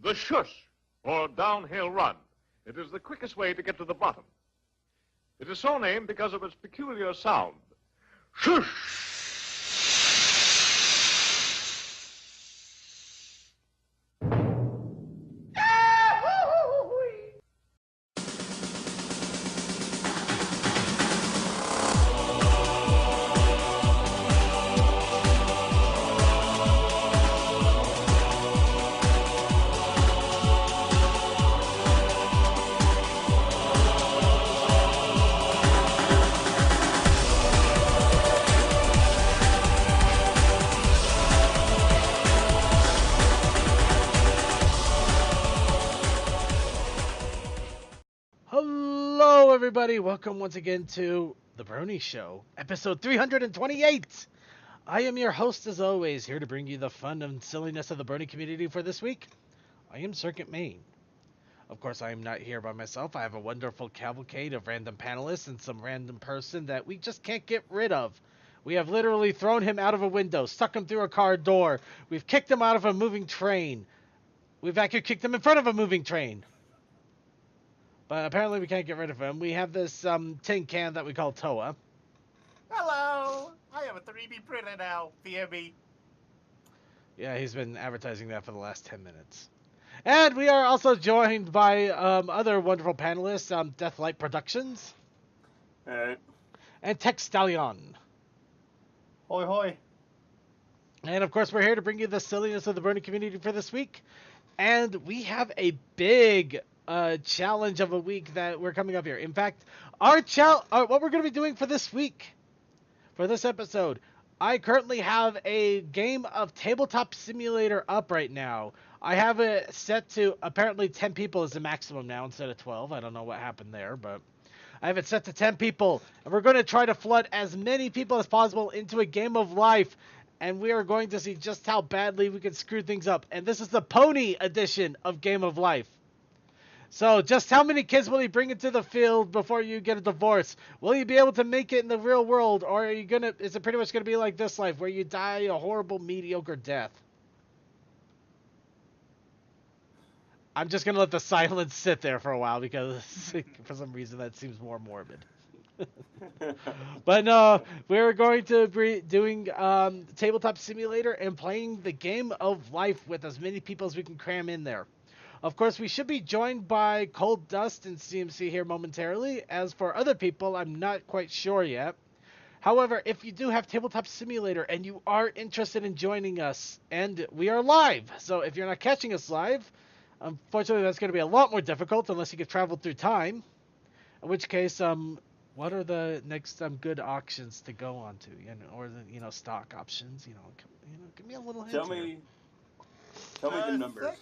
The shush, or downhill run. It is the quickest way to get to the bottom. It is so named because of its peculiar sound. Shush! Hello, everybody. Welcome once again to The Brony Show, episode 328. I am your host, as always, here to bring you the fun and silliness of the Brony community for this week. I am Circuit Main. Of course, I am not here by myself. I have a wonderful cavalcade of random panelists and some random person that we just can't get rid of. We have literally thrown him out of a window, stuck him through a car door. We've kicked him out of a moving train. We've actually kicked him in front of a moving train. But apparently we can't get rid of him. We have this tin can that we call Toa. Hello! I have a 3D printer now, fear me. Yeah, he's been advertising that for the last 10 minutes. And we are also joined by other wonderful panelists, Deathlight Productions. Alright. And Tech Stallion. Hoi hoi. And of course we're here to bring you the silliness of the Brony community for this week. And we have a big challenge of a week that we're coming up here. In fact, what we're going to be doing for this week, for this episode, I currently have a game of Tabletop Simulator up right now. I have it set to apparently 10 people is the maximum now instead of 12. I don't know what happened there, but I have it set to 10 people. And we're going to try to flood as many people as possible into a game of life. And we are going to see just how badly we can screw things up. And this is the pony edition of Game of Life. So, just how many kids will you bring into the field before you get a divorce? Will you be able to make it in the real world, or is it pretty much gonna be like this life, where you die a horrible, mediocre death? I'm just gonna let the silence sit there for a while, because for some reason that seems more morbid. But no, we're going to be doing Tabletop Simulator and playing the Game of Life with as many people as we can cram in there. Of course, we should be joined by Cold Dust and CMC here momentarily. As for other people, I'm not quite sure yet. However, if you do have Tabletop Simulator and you are interested in joining us, and we are live, so if you're not catching us live, unfortunately that's going to be a lot more difficult unless you could travel through time. In which case, what are the next good auctions to go on to, or the stock options? Give me a little hint. Tell me the numbers.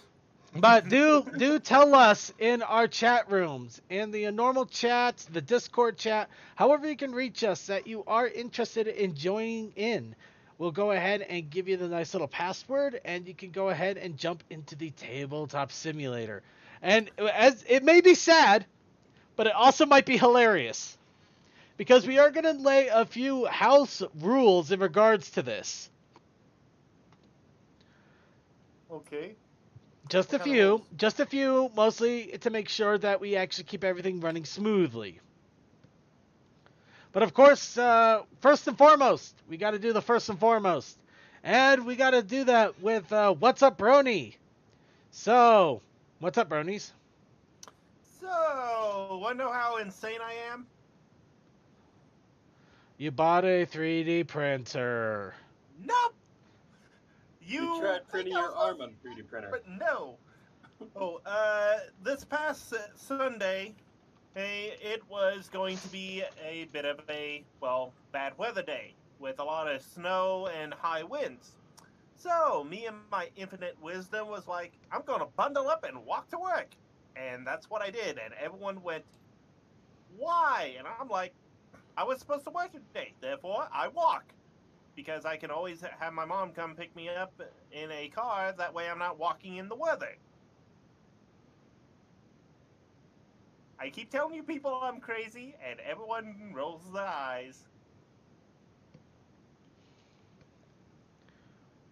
But do tell us in our chat rooms, in the normal chat, the Discord chat, however you can reach us, that you are interested in joining in. We'll go ahead and give you the nice little password, and you can go ahead and jump into the Tabletop Simulator. And as it may be sad, but it also might be hilarious, because we are going to lay a few house rules in regards to this. Okay. Just a few, mostly to make sure that we actually keep everything running smoothly. But of course, first and foremost, we got to do the first and foremost. And we got to do that with What's Up, Brony? So, what's up, Bronies? So, wanna know how insane I am? You bought a 3D printer. Nope! You tried printing your arm on a 3D printer. But no. This past Sunday, it was going to be a bit of a, bad weather day with a lot of snow and high winds. So, me and my infinite wisdom was like, I'm going to bundle up and walk to work. And that's what I did. And everyone went, why? And I'm like, I was supposed to work today. Therefore, I walk. Because I can always have my mom come pick me up in a car. That way I'm not walking in the weather. I keep telling you people I'm crazy, and everyone rolls their eyes.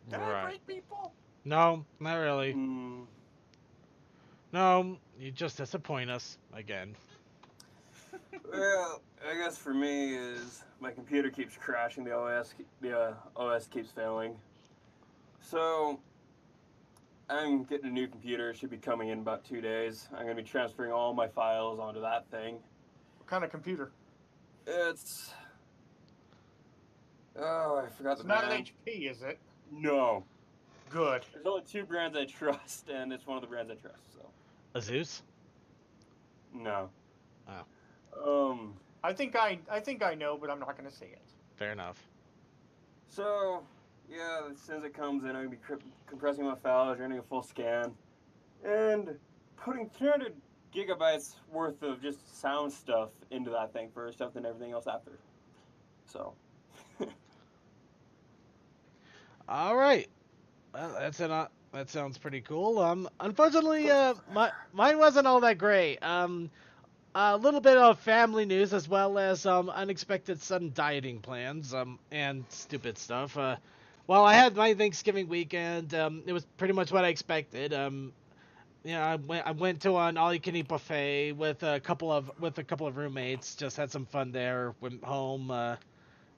Did I break people? No, not really. No, you just disappoint us again. Well, I guess for me is my computer keeps crashing. The OS keeps failing. So I'm getting a new computer. It should be coming in about 2 days. I'm gonna be transferring all my files onto that thing. What kind of computer? It's I forgot It's the not an brand. HP, is it? No, Good. there's only two brands I trust, and it's one of the brands I trust. So Azus? no. Oh. I think I know, but I'm not going to say it. Fair enough. So yeah, as soon as it comes in, I'm gonna be compressing my files, running a full scan, and putting 300 gigabytes worth of just sound stuff into that thing first, stuff and everything else after. So. All right. Well, that sounds pretty cool. Unfortunately, mine wasn't all that great. A little bit of family news as well as unexpected sudden dieting plans and stupid stuff. Well, I had my Thanksgiving weekend. It was pretty much what I expected. I went to an all-you-can-eat buffet with a couple of roommates. Just had some fun there. Went home.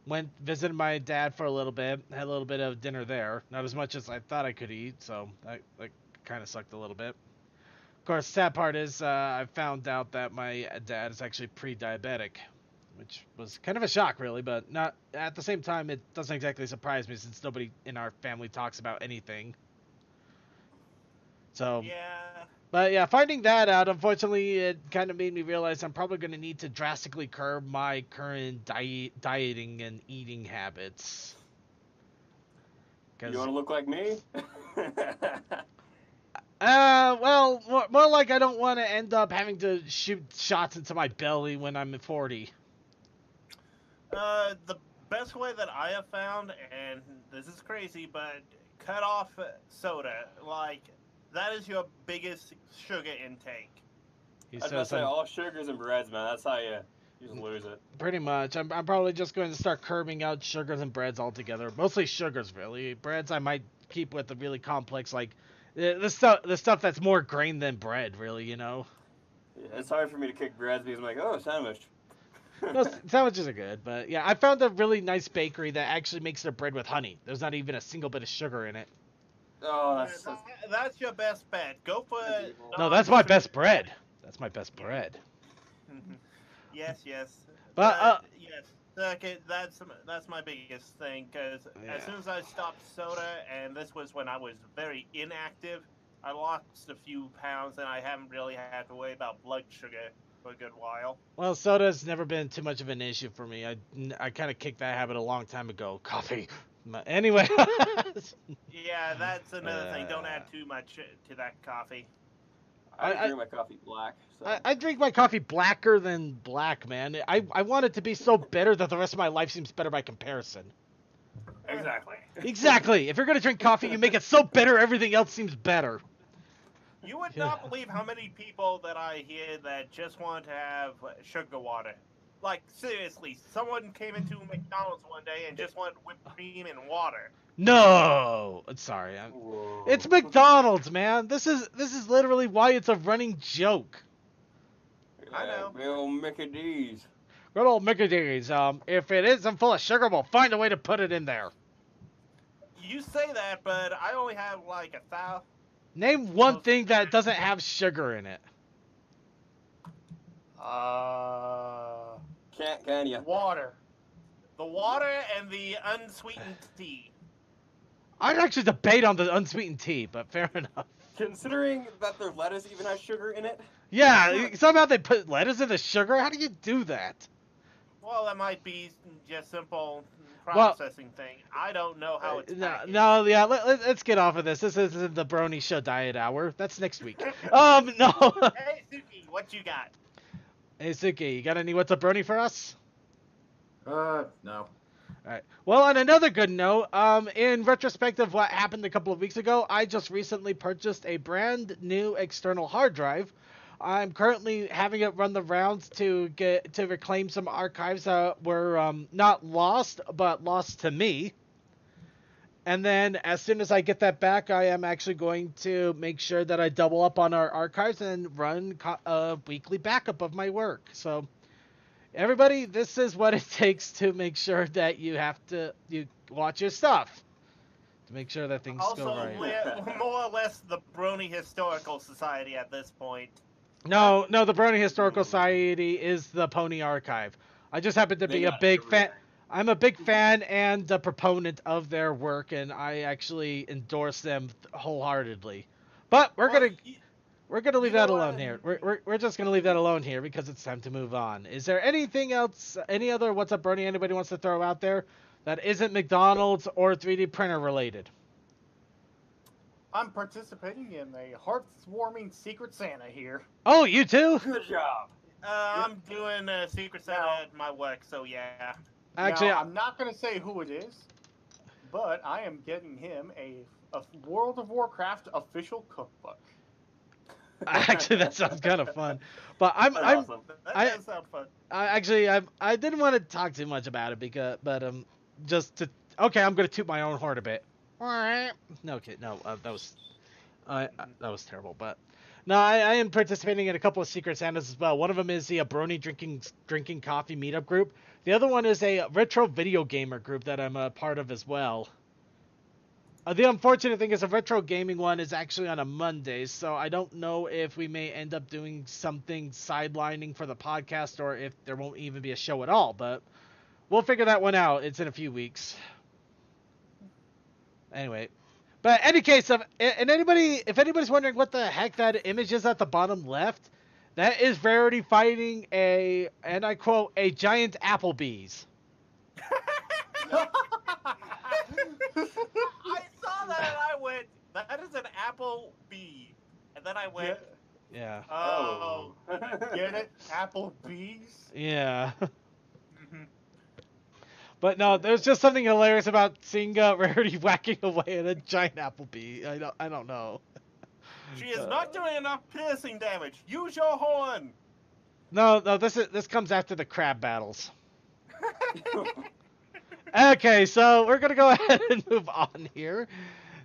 Went visited my dad for a little bit. Had a little bit of dinner there. Not as much as I thought I could eat, so that kind of sucked a little bit. Of course, sad part is I found out that my dad is actually pre-diabetic, which was kind of a shock, really. But not at the same time, it doesn't exactly surprise me since nobody in our family talks about anything. So, Yeah. but yeah, finding that out, unfortunately, it kind of made me realize I'm probably going to need to drastically curb my current dieting and eating habits. You want to look like me? Well, more like I don't want to end up having to shoot shots into my belly when I'm 40. The best way that I have found, and this is crazy, but cut off soda. Like, that is your biggest sugar intake. He I'd says say all sugars and breads, man. That's how you just lose it. pretty much. I'm probably just going to start curbing out sugars and breads altogether. Mostly sugars, really. Breads I might keep with the really complex, like the stuff that's more grain than bread, really. Yeah, it's hard for me to kick breads because I'm like, oh, sandwich. No, sandwiches are good, but yeah, I found a really nice bakery that actually makes their bread with honey. There's not even a single bit of sugar in it. Oh, That's your best bet. Go for No, that's my best bread. That's my best bread. Yes. But yes, okay, that's my biggest thing. Because Yeah. as soon as I stopped soda, and this was when I was very inactive, I lost a few pounds, and I haven't really had to worry about blood sugar for a good while. Well, soda's never been too much of an issue for me. I kind of kicked that habit a long time ago. Coffee. Anyway. Yeah, that's another thing. Don't add too much to that coffee. I drink my coffee black. So. I drink my coffee blacker than black, man. I want it to be so bitter that the rest of my life seems better by comparison. Exactly. Exactly. If you're going to drink coffee, you make it so bitter everything else seems better. You would not believe how many people that I hear that just want to have sugar water. Like, seriously, someone came into McDonald's one day and just wanted whipped cream and water. No, sorry. Whoa. It's McDonald's, man. This is literally why it's a running joke. I know. Big old Mickey D's. Good old Mickey D's. If it isn't full of sugar, we'll find a way to put it in there. You say that, but I only have like 1,000. Name one thing that doesn't have sugar in it. Can you? Water. The water and the unsweetened tea. I'd actually debate on the unsweetened tea, but fair enough. Considering that their lettuce even has sugar in it. Yeah, somehow they put lettuce in the sugar. How do you do that? Well, that might be just simple processing thing. I don't know how it's packaged. Yeah. Let's get off of this. This isn't the Brony Show Diet Hour. That's next week. No. Hey, Suki, what you got? Hey, Suki, you got any What's Up Brony for us? No. Alright. Well, on another good note, in retrospect of what happened a couple of weeks ago, I just recently purchased a brand new external hard drive. I'm currently having it run the rounds to reclaim some archives that were not lost, but lost to me. And then as soon as I get that back, I am actually going to make sure that I double up on our archives and run a weekly backup of my work. So everybody, this is what it takes to make sure that you watch your stuff to make sure that things go Also, right. more or less the Brony Historical Society at this point. No, the Brony Historical Society is the Pony Archive. I just happen to be a big fan. I'm a big fan and a proponent of their work, and I actually endorse them wholeheartedly. But we're gonna leave that alone here. We're just gonna leave that alone here because it's time to move on. Is there anything else? Any other What's Up, Brony? Anybody wants to throw out there that isn't McDonald's or 3D printer related? I'm participating in a heartwarming Secret Santa here. Oh, you too? Good job. I'm doing Secret Santa at my work, so yeah. Actually, now, I'm not going to say who it is, but I am getting him a World of Warcraft official cookbook. Actually, that sounds kind of fun. But That's awesome. That does sound fun. I didn't want to talk too much about it I'm gonna toot my own horn a bit. No, okay, no, that was terrible. But no, I am participating in a couple of Secret Santas as well. One of them is the Brony drinking coffee meetup group. The other one is a retro video gamer group that I'm a part of as well. The unfortunate thing is the retro gaming one is actually on a Monday, so I don't know if we may end up doing something sidelining for the podcast or if there won't even be a show at all, but we'll figure that one out. It's in a few weeks. Anyway, but any case, if anybody's wondering what the heck that image is at the bottom left, that is Verity fighting and I quote, a giant Applebee's. I saw that and I went, that is an apple bee. And then I went, Yeah. oh. Get it? Applebee's? Yeah. But no, there's just something hilarious about seeing Rarity whacking away at a giant Applebee. I don't know. She is not doing enough piercing damage. Use your horn. No, this comes after the crab battles. Okay, so we're gonna go ahead and move on here.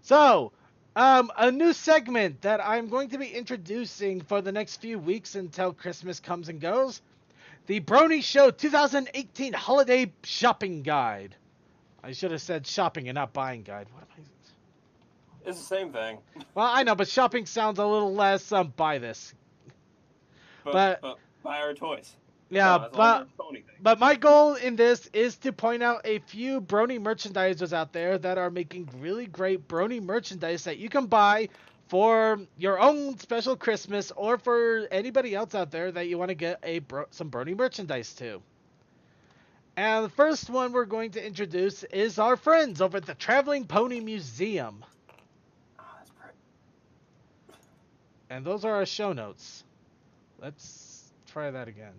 So, a new segment that I'm going to be introducing for the next few weeks until Christmas comes and goes. The Brony Show 2018 Holiday Shopping Guide. I should have said shopping and not buying guide. What am I? It's the same thing. Well, I know, but shopping sounds a little less buy this. But buy our toys. Yeah, that's all the Pony thing. but my goal in this is to point out a few Brony merchandisers out there that are making really great Brony merchandise that you can buy for your own special Christmas or for anybody else out there that you want to get some Brony merchandise to. And the first one we're going to introduce is our friends over at the Traveling Pony Museum. Oh, that's great. And those are our show notes. Let's try that again.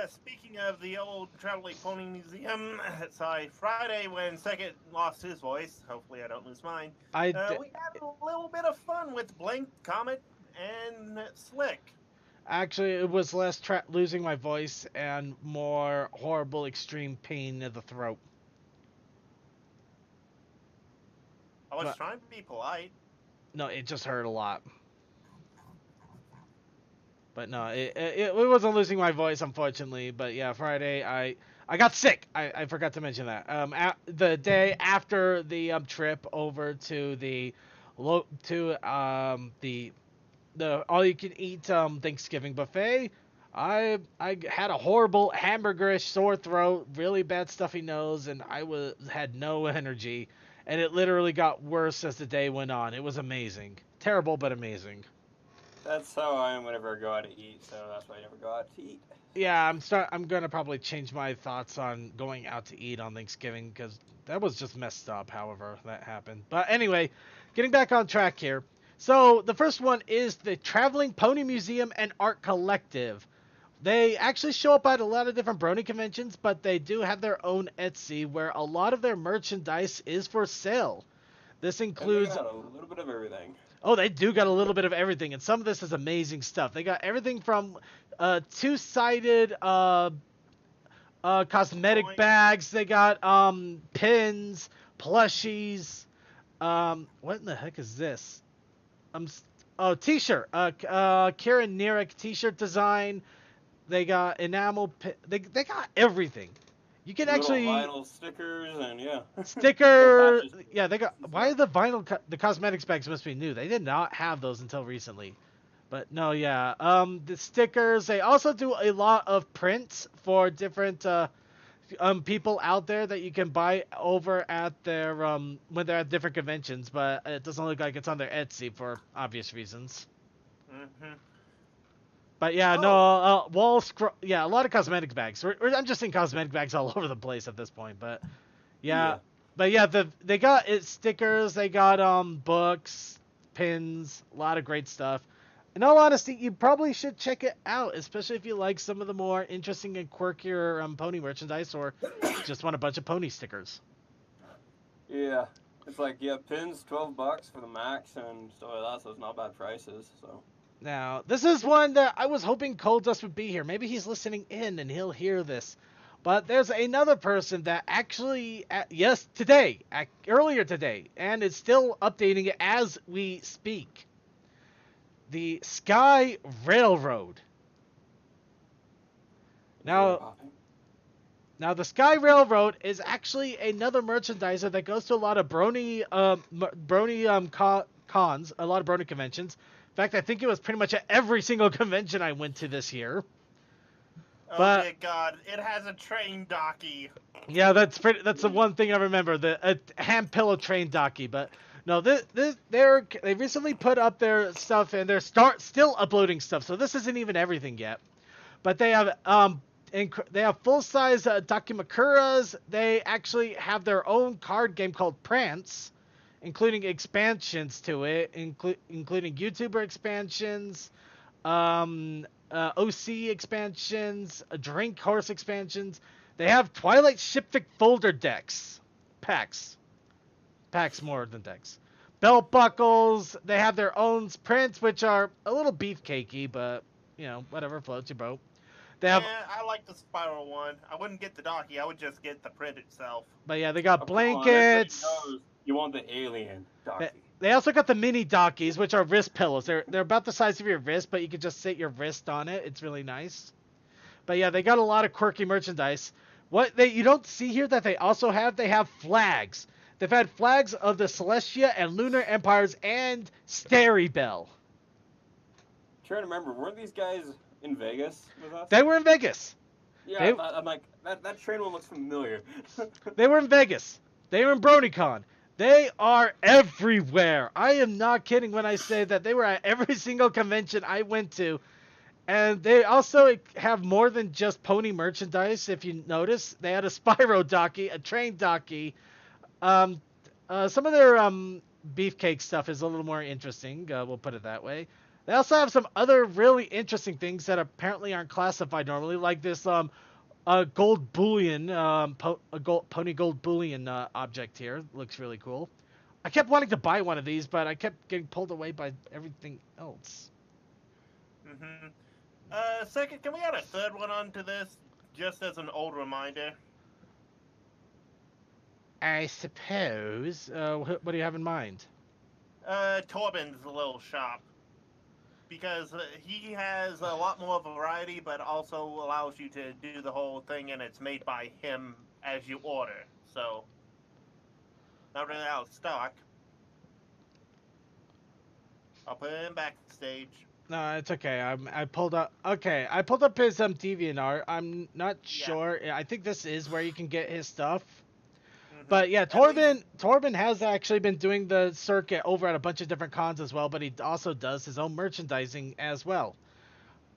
Speaking of the old Traveling Pony Museum, sorry, Friday when Second lost his voice, hopefully I don't lose mine, we had a little bit of fun with Blank, Comet, and Slick. Actually, it was less losing my voice and more horrible extreme pain in the throat. I was trying to be polite. No, it just hurt a lot. But no, it wasn't losing my voice, unfortunately. But yeah, Friday I got sick. I forgot to mention that. The day after the trip over to the all you can eat Thanksgiving buffet, I had a horrible hamburgerish sore throat, really bad stuffy nose, and I had no energy. And it literally got worse as the day went on. It was amazing, terrible but amazing. That's how I am whenever I go out to eat, so that's why I never go out to eat. Yeah, I'm gonna probably change my thoughts on going out to eat on Thanksgiving because that was just messed up. However, that happened. But anyway, getting back on track here. So the first one is the Traveling Pony Museum and Art Collective. They actually show up at a lot of different Brony conventions, but they do have their own Etsy where a lot of their merchandise is for sale. This includes a little bit of everything. Oh, they do got a little bit of everything, and some of this is amazing stuff. They got everything from two-sided cosmetic Toy. bags. They got pins, plushies. What in the heck is this? Oh, t-shirt. Kieran Nierek t-shirt design. They got enamel. They got everything. You can Little actually vinyl stickers and yeah. Little sticker. patches. Yeah, they got. and Why stuff. the vinyl? The cosmetics bags must be new. They did not have those until recently. But no, yeah. The stickers. They also do a lot of prints for different people out there that you can buy over at their when they're at different conventions. But it doesn't look like it's on their Etsy for obvious reasons. Mm-hmm. But yeah, no, Oh. yeah, a lot of cosmetic bags. I'm just seeing cosmetic bags all over the place at this point. But yeah, Yeah. but yeah, they got it stickers, they got books, pins, a lot of great stuff. In all honesty, you probably should check it out, especially if you like some of the more interesting and quirkier pony merchandise, or just want a bunch of pony stickers. Yeah. It's like pins $12 for the max and stuff like that, so it's not bad prices. So Now, this is one that I was hoping Cold Dust would be here. Maybe he's listening in and he'll hear this. But there's another person that actually, yes, today, earlier today, and is still updating it as we speak. The Sky Railroad. very Now, popping. now the Sky Railroad is actually another merchandiser that goes to a lot of Brony, cons, a lot of Brony conventions. In fact, I think it was pretty much at every single convention I went to this year. Oh But dear God! It has a train docky. yeah, that's the one thing I remember, the hand pillow train docky. But no, they recently put up their stuff and they're still uploading stuff. So this isn't even everything yet. But they have they have full size Dakimakuras. They actually have their own card game called Prance, including expansions to it, including YouTuber expansions, OC expansions, Drink Horse expansions. They have Twilight Shipfic folder packs more than decks. Belt buckles. They have their own prints, which are a little beefcakey, but whatever floats your boat. They have, I like the spiral one. I wouldn't get the docky. I would just get the print itself. but yeah, they got Oh, come on, everybody blankets. knows you want the alien docky. They also got the mini dockies, which are wrist pillows. They're about the size of your wrist, but you can just sit your wrist on it. It's really nice. But yeah, they got a lot of quirky merchandise. What you don't see here that they also have, they have flags. They've had flags of the Celestia and Lunar Empires and Starry Bell. Trying to remember, weren't these guys in Vegas with us? They were in Vegas. Yeah, I'm like, that train one looks familiar. They were in Vegas. They were in BronyCon. They are everywhere. I am not kidding when I say that they were at every single convention I went to. And they also have more than just pony merchandise. If you notice, they had a Spyro docky, a train docky. Some of their beefcake stuff is a little more interesting. We'll put it that way. They also have some other really interesting things that apparently aren't classified normally, like this gold bullion, pony gold bullion object here. Looks really cool. I kept wanting to buy one of these, but I kept getting pulled away by everything else. Mm-hmm. Second, can we add a third one onto this, just as an old reminder? I suppose. What do you have in mind? Torben's little shop. Because he has a lot more variety, but also allows you to do the whole thing, and it's made by him as you order. So, not really out of stock. I'll put it in backstage. No, it's okay. I pulled up. Okay, I pulled up his DeviantArt. I'm not sure. I think this is where you can get his stuff. Mm-hmm. But yeah, Torben has actually been doing the circuit over at a bunch of different cons as well, but he also does his own merchandising as well.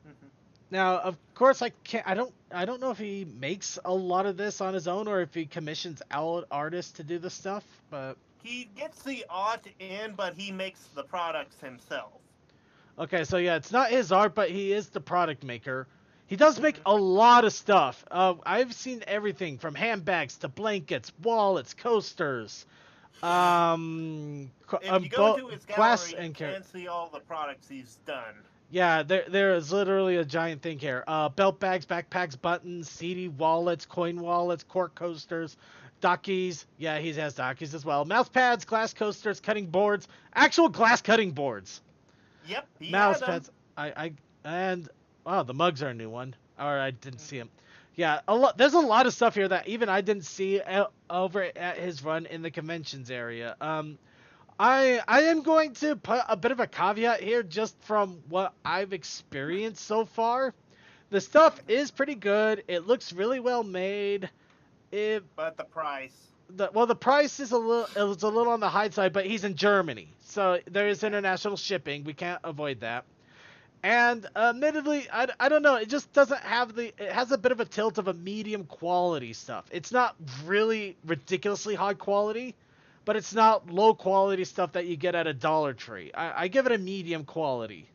Mm-hmm. Now, of course, I don't know if he makes a lot of this on his own or if he commissions out artists to do the stuff, but He gets the art in, but he makes the products himself. okay, so yeah, it's not his art, but he is the product maker. He does make a lot of stuff. I've seen everything from handbags to blankets, wallets, coasters. If you go to his glass gallery, and you can see all the products he's done. Yeah, there is literally a giant thing here. Belt bags, backpacks, buttons, CD wallets, coin wallets, cork coasters, dockies. Yeah, he has dockies as well. Mouse pads, glass coasters, cutting boards, actual glass cutting boards. Yep, he Mouse had them. pads. And wow, the mugs are a new one. Or I didn't see them. Yeah, a lot. There's a lot of stuff here that even I didn't see over at his run in the conventions area. I am going to put a bit of a caveat here just from what I've experienced so far. The stuff is pretty good. It looks really well made. But the price. The price is a little on the high side, but he's in Germany, so there is international shipping. We can't avoid that. And admittedly, I don't know. It just doesn't have it has a bit of a tilt of a medium quality stuff. It's not really ridiculously high quality, but it's not low quality stuff that you get at a Dollar Tree. I give it a medium quality,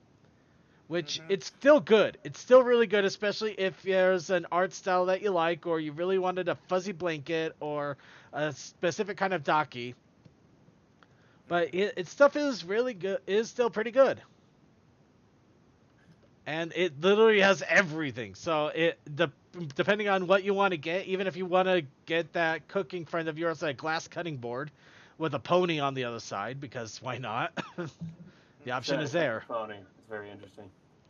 which it's still good. It's still really good, especially if there's an art style that you like, or you really wanted a fuzzy blanket or a specific kind of docky. But its stuff is really good. Is still pretty good. And it literally has everything. So depending on what you want to get, even if you want to get that cooking friend of yours, a glass cutting board with a pony on the other side, because why not? The option is there. Pony. It's very interesting.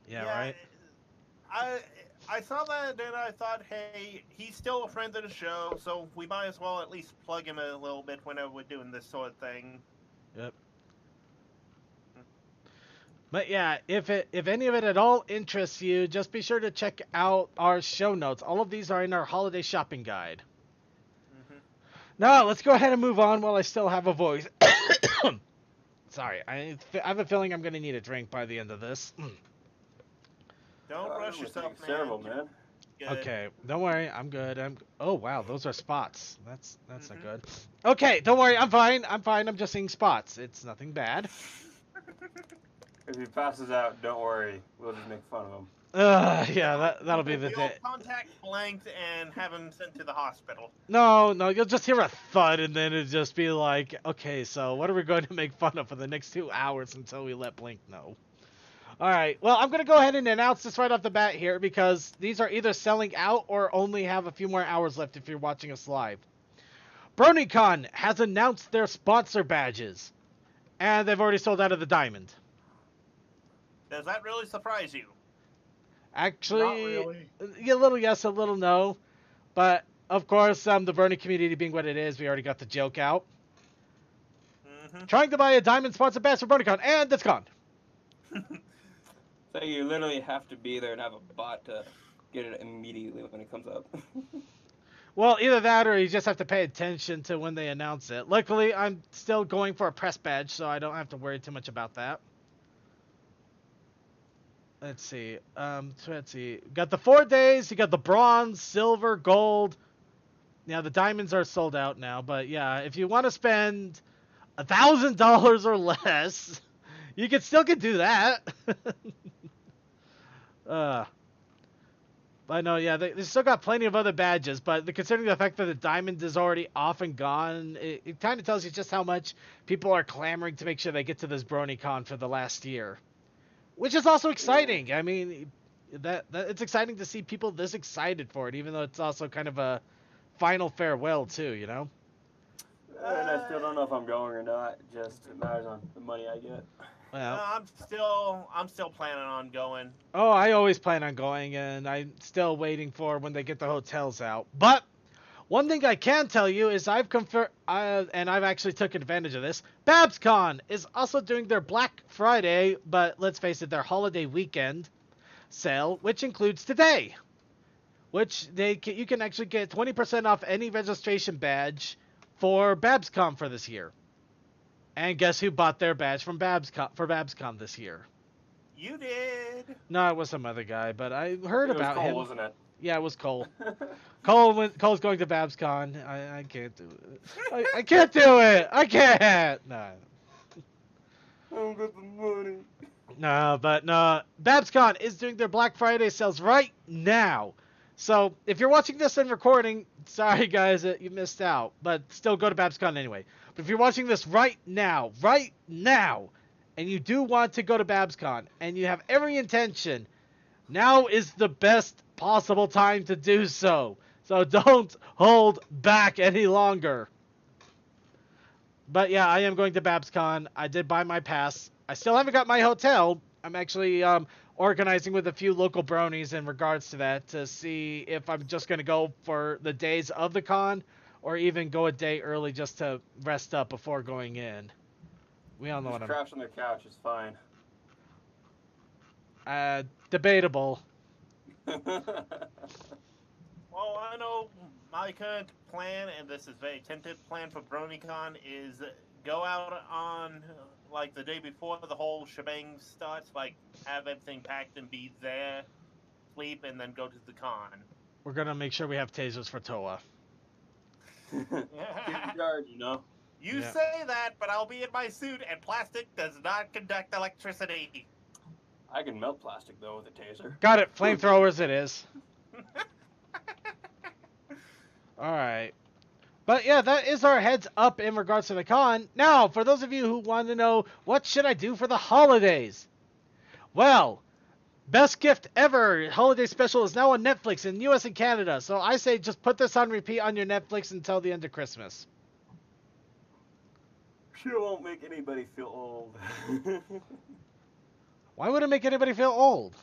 Yeah, right? I saw that and I thought, hey, he's still a friend of the show, so we might as well at least plug him a little bit whenever we're doing this sort of thing. Yep. But yeah, if any of it at all interests you, just be sure to check out our show notes. All of these are in our holiday shopping guide. Now, let's go ahead and move on while I still have a voice. Sorry, I have a feeling I'm going to need a drink by the end of this. Don't rush yourself, man. Terrible, man. Good. Okay, don't worry, I'm good. Oh wow, those are spots. That's not good. Okay, don't worry, I'm fine. I'm just seeing spots. It's nothing bad. If he passes out, don't worry. We'll just make fun of him. Yeah, that'll be the day. Contact blanked and have him sent to the hospital. No, you'll just hear a thud and then it'll just be like, okay, so what are we going to make fun of for the next 2 hours until we let Blink know? Alright, well, I'm going to go ahead and announce this right off the bat here because these are either selling out or only have a few more hours left if you're watching us live. BronyCon has announced their sponsor badges, and they've already sold out of the diamond. Does that really surprise you? Actually, Not really. a little yes, a little no. But, of course, the Brony community being what it is, we already got the joke out. Trying to buy a diamond sponsored badge for BronyCon, and it's gone. So you literally have to be there and have a bot to get it immediately when it comes up. Well, either that or you just have to pay attention to when they announce it. Luckily, I'm still going for a press badge, so I don't have to worry too much about that. Let's see. Got the 4 days. You got the bronze, silver, gold. Yeah, the diamonds are sold out now. But yeah, if you want to spend $1,000 or less, you can do that. But no, yeah, they still got plenty of other badges. But considering the fact that the diamond is already off and gone, it kind of tells you just how much people are clamoring to make sure they get to this BronyCon for the last year. Which is also exciting. I mean, that it's exciting to see people this excited for it, even though it's also kind of a final farewell too, you know? And I still don't know if I'm going or not. Just it matters on the money I get. Well, I'm still planning on going. oh, I always plan on going, and I'm still waiting for when they get the hotels out. But one thing I can tell you is I've confirmed, and I've actually taken advantage of this. BabsCon is also doing their Black Friday, but let's face it, their holiday weekend sale, which includes today. Which you can actually get 20% off any registration badge for BabsCon for this year. And guess who bought their badge from BabsCon this year? You did. No, it was some other guy, but I heard about Cole, him. wasn't it? Yeah, it was Cole. Cole's going to BabsCon. I can't do it. I can't do it. I can't. No. I don't got the money. No, but no. BabsCon is doing their Black Friday sales right now. So if you're watching this and recording, sorry guys that you missed out, but still go to BabsCon anyway. But if you're watching this right now, and you do want to go to BabsCon, and you have every intention, now is the best possible time to do so. So don't hold back any longer. But yeah, I am going to BabsCon. I did buy my pass. I still haven't got my hotel. I'm actually organizing with a few local bronies in regards to that to see if I'm just going to go for the days of the con or even go a day early just to rest up before going in. We all know Just what crash on their couch is fine. Debatable. Well, I know my current plan, and this is very tentative plan for BronyCon, is go out on like the day before the whole shebang starts, like have everything packed and be there, sleep, and then go to the con. We're going to make sure we have tasers for Toa. Keep in charge, you know. You Yeah. say that, but I'll be in my suit, and plastic does not conduct electricity. I can melt plastic though with a taser. Got it. Flamethrowers it is. Alright. But yeah, that is our heads up in regards to the con. Now, for those of you who want to know, what should I do for the holidays? Well, Best Gift Ever holiday special is now on Netflix in US and Canada. So I say just put this on repeat on your Netflix until the end of Christmas. Sure won't make anybody feel old. Why would it make anybody feel old?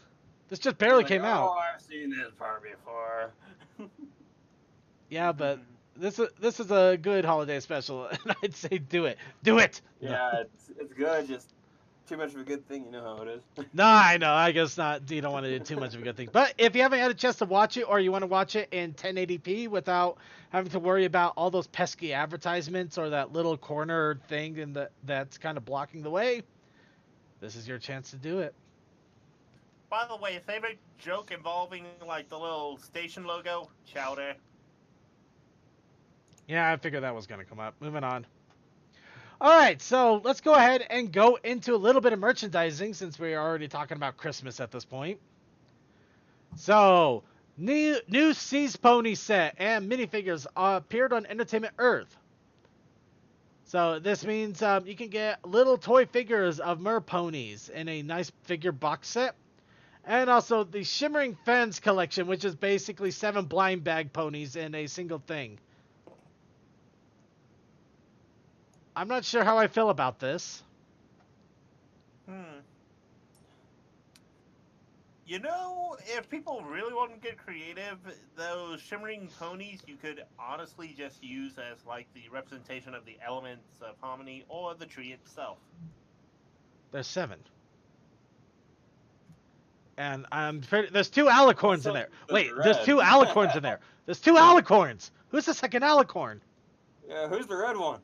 This just barely Like, came out. Oh, I've seen this part before. Yeah, but this is a good holiday special, and I'd say do it. Do it! Yeah, it's good. Just too much of a good thing. You know how it is. No, I know. I guess not. You don't want to do too much of a good thing. But if you haven't had a chance to watch it, or you want to watch it in 1080p without having to worry about all those pesky advertisements or that little corner thing that's kind of blocking the way, this is your chance to do it. By the way, favorite joke involving like the little station logo? Chowder. Yeah, I figured that was going to come up. Moving on. All right, so let's go ahead and go into a little bit of merchandising since we are already talking about Christmas at this point. So, new Seas Pony set and minifigures appeared on Entertainment Earth. So this means you can get little toy figures of mer ponies in a nice figure box set. And also the Shimmering Fence collection, which is basically 7 blind bag ponies in a single thing. I'm not sure how I feel about this. You know, if people really want to get creative, those shimmering ponies you could honestly just use as like the representation of the elements of harmony or the tree itself. There's 7. And there's 2 alicorns in there. Wait, there's 2 alicorns in there. There's 2 alicorns. Who's the second alicorn? Yeah, who's the red one?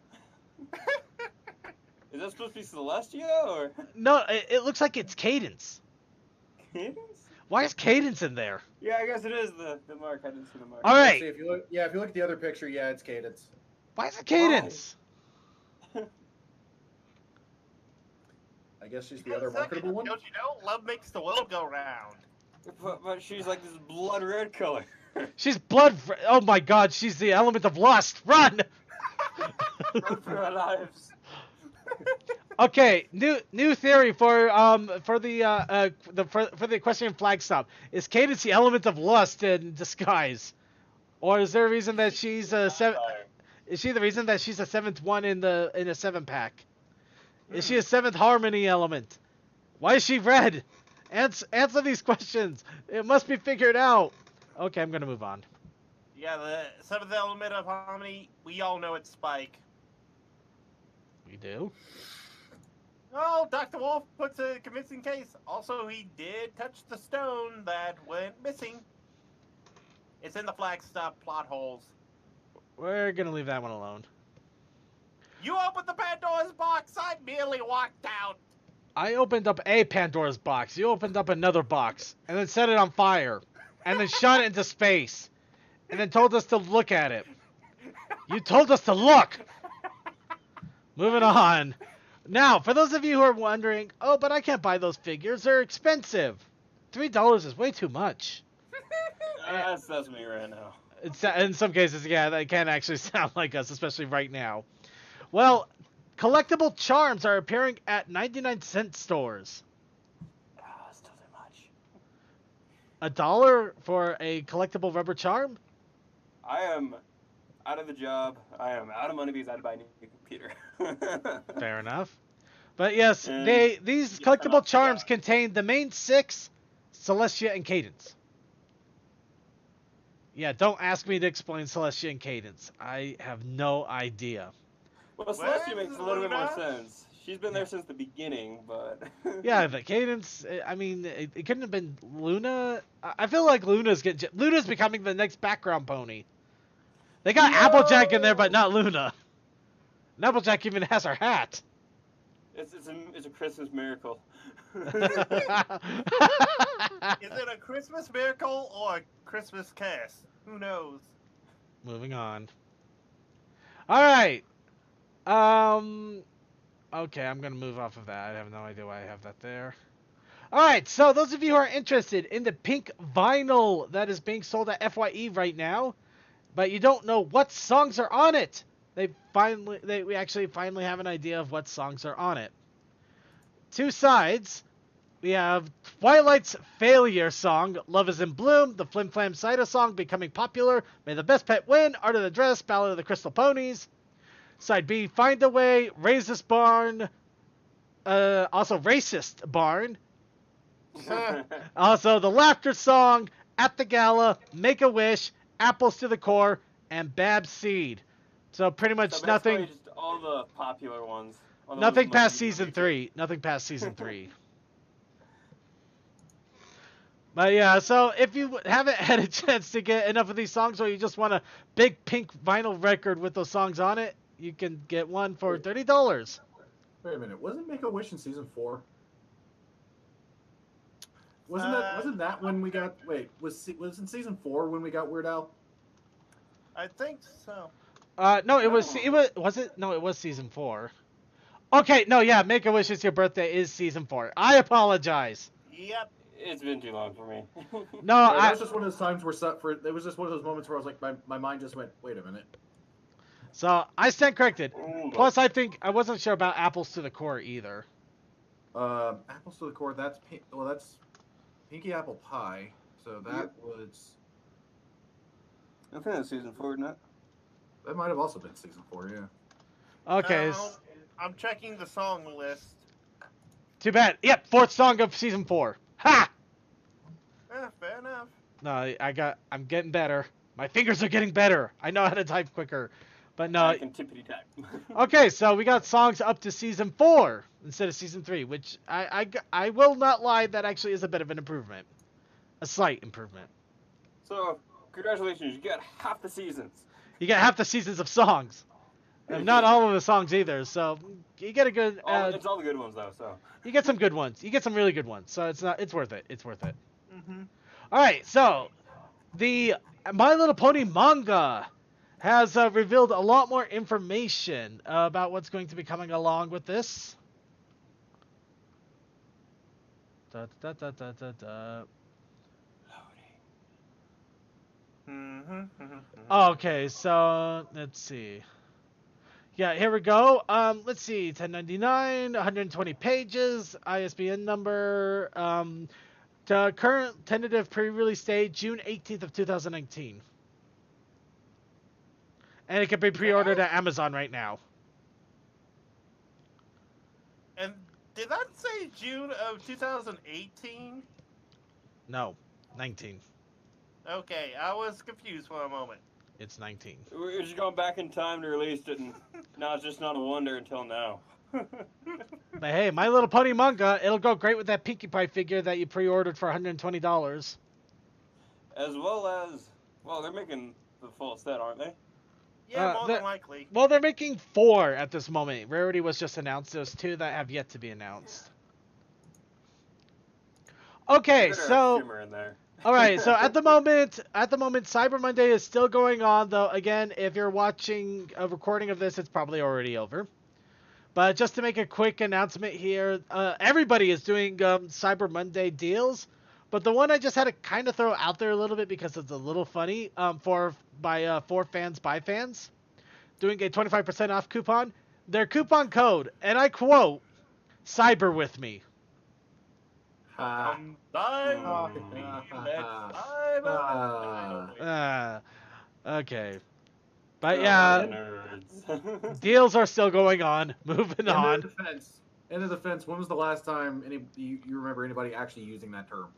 Is that supposed to be Celestia or No, it looks like it's Cadence. Cadence? Why is Cadence in there? Yeah, I guess it is the mark. I didn't see the mark. All right. See, if you look at the other picture, yeah, it's Cadence. Why is it Cadence? I guess she's the other marketable one. Don't you know, love makes the world go round. But she's like this blood red color. She's oh my god, she's the element of lust. Run! Run for our lives. Okay, new theory for the equestrian flag stop. Is Cadence the element of lust in disguise, or is there a reason that she's a Is she the reason that she's a 7th one in a 7-pack? Is she a 7th harmony element? Why is she red? Answer these questions. It must be figured out. Okay, I'm gonna move on. Yeah, the 7th element of harmony, we all know it's Spike. We do. Oh, Dr. Wolf puts a convincing case. Also, he did touch the stone that went missing. It's in the Flagstop plot holes. We're gonna leave that one alone. You opened the Pandora's box. I merely walked out. I opened up a Pandora's box. You opened up another box, and then set it on fire, and then shot it into space, and then told us to look at it. You told us to look! Moving on. Now, for those of you who are wondering, oh, but I can't buy those figures. They're expensive. $3 is way too much. That's me right now. In some cases, yeah, that can actually sound like us, especially right now. Well, collectible charms are appearing at 99-cent stores. Oh, still too much. $1 for a collectible rubber charm? I am out of the job. I am out of money because I had to buy a new computer. Fair enough. But yes, And these you cannot collectible charms forget. contain the main 6, Celestia and Cadence. Yeah, don't ask me to explain Celestia and Cadence. I have no idea. Well, Where Celestia makes is a little bit more Luna? sense. She's been there since the beginning, but... Yeah, but Cadence, I mean, it couldn't have been Luna. I feel like Luna's becoming the next background pony. They got Applejack in there, but not Luna. And Applejack even has her hat. It's a Christmas miracle. Is it a Christmas miracle or a Christmas curse? Who knows? Moving on. All right. Okay, I'm going to move off of that. I have no idea why I have that there. All right, so those of you who are interested in the pink vinyl that is being sold at FYE right now, but you don't know what songs are on it, we actually finally have an idea of what songs are on it. 2 sides. We have Twilight's Failure song, Love is in Bloom, the Flim Flam Cider song, Becoming Popular, May the Best Pet Win, Art of the Dress, Ballad of the Crystal Ponies. Side B, Find a Way, Raise This Barn, also Racist Barn. Also, the Laughter Song, At the Gala, Make a Wish, Apples to the Core, and Bab Seed. So pretty much So nothing. basically just all the popular ones. All the Nothing ones past most people season reach. 3. Nothing past season 3. But yeah, so if you haven't had a chance to get enough of these songs, or you just want a big pink vinyl record with those songs on it, you can get one for $30. Wait a minute. Wasn't Make a Wish in season 4? Wasn't that when we got? Wait, was in season 4 when we got Weird Al? I think so. No, it was it? No, it was season 4. Okay, no, yeah, Make a Wish It's Your Birthday is season 4. I apologize. Yep. It's been too long for me. No, Yeah, that was just one of those times where it was just one of those moments where I was like, my mind just went, wait a minute. So I stand corrected. Hold Plus, I think I wasn't sure about Apples to the Core either. Apples to the Core. That's Pinky Apple Pie. So that was I think that's season 4, isn't it? that might have also been season 4. Yeah. Okay, Now, I'm checking the song list. too bad. Yep, 4th song of season 4. Ha! Fair enough. No, I'm getting better. My fingers are getting better. I know how to type quicker. But no. I can tippity tap. Okay, so we got songs up to season 4 instead of season 3, which I will not lie, that actually is a bit of an improvement. A slight improvement. So, congratulations, you got half the seasons. You get half the seasons of songs. And not all of the songs either, so you get a good It's all the good ones though. So you get some good ones. You get some really good ones. So it's worth it. It's worth it. Mm-hmm. All right, so the My Little Pony manga has revealed a lot more information about what's going to be coming along with this. Da, da, da, da, da, da. Okay, so let's see. Yeah, here we go. Let's see, 1099, 120 pages, ISBN number. The current tentative pre-release date, June 18th of 2019. And it can be pre-ordered at Amazon right now. And did that say June of 2018? No, 19. Okay, I was confused for a moment. It's 19. we're just going back in time to release it, and now it's just not a wonder until now. But hey, My Little Pony manga, it'll go great with that Pinkie Pie figure that you pre-ordered for $120. As well as, well, they're making the full set, aren't they? Yeah, more than likely. Well, they're making 4 at this moment. Rarity was just announced. There's 2 that have yet to be announced. Okay, Better have so Shimmer in there. all right, so at the moment, Cyber Monday is still going on. Though again, if you're watching a recording of this, it's probably already over. But just to make a quick announcement here, everybody is doing Cyber Monday deals. But the one I just had to kind of throw out there a little bit because it's a little funny for fans by fans, doing a 25% off coupon. their coupon code, and I quote, "Cyber with me." Ha. Die with me, let's Okay. But Oh, yeah, nerds. deals are still going on. Moving In their on. defense, in the defense, when was the last time you remember anybody actually using that term?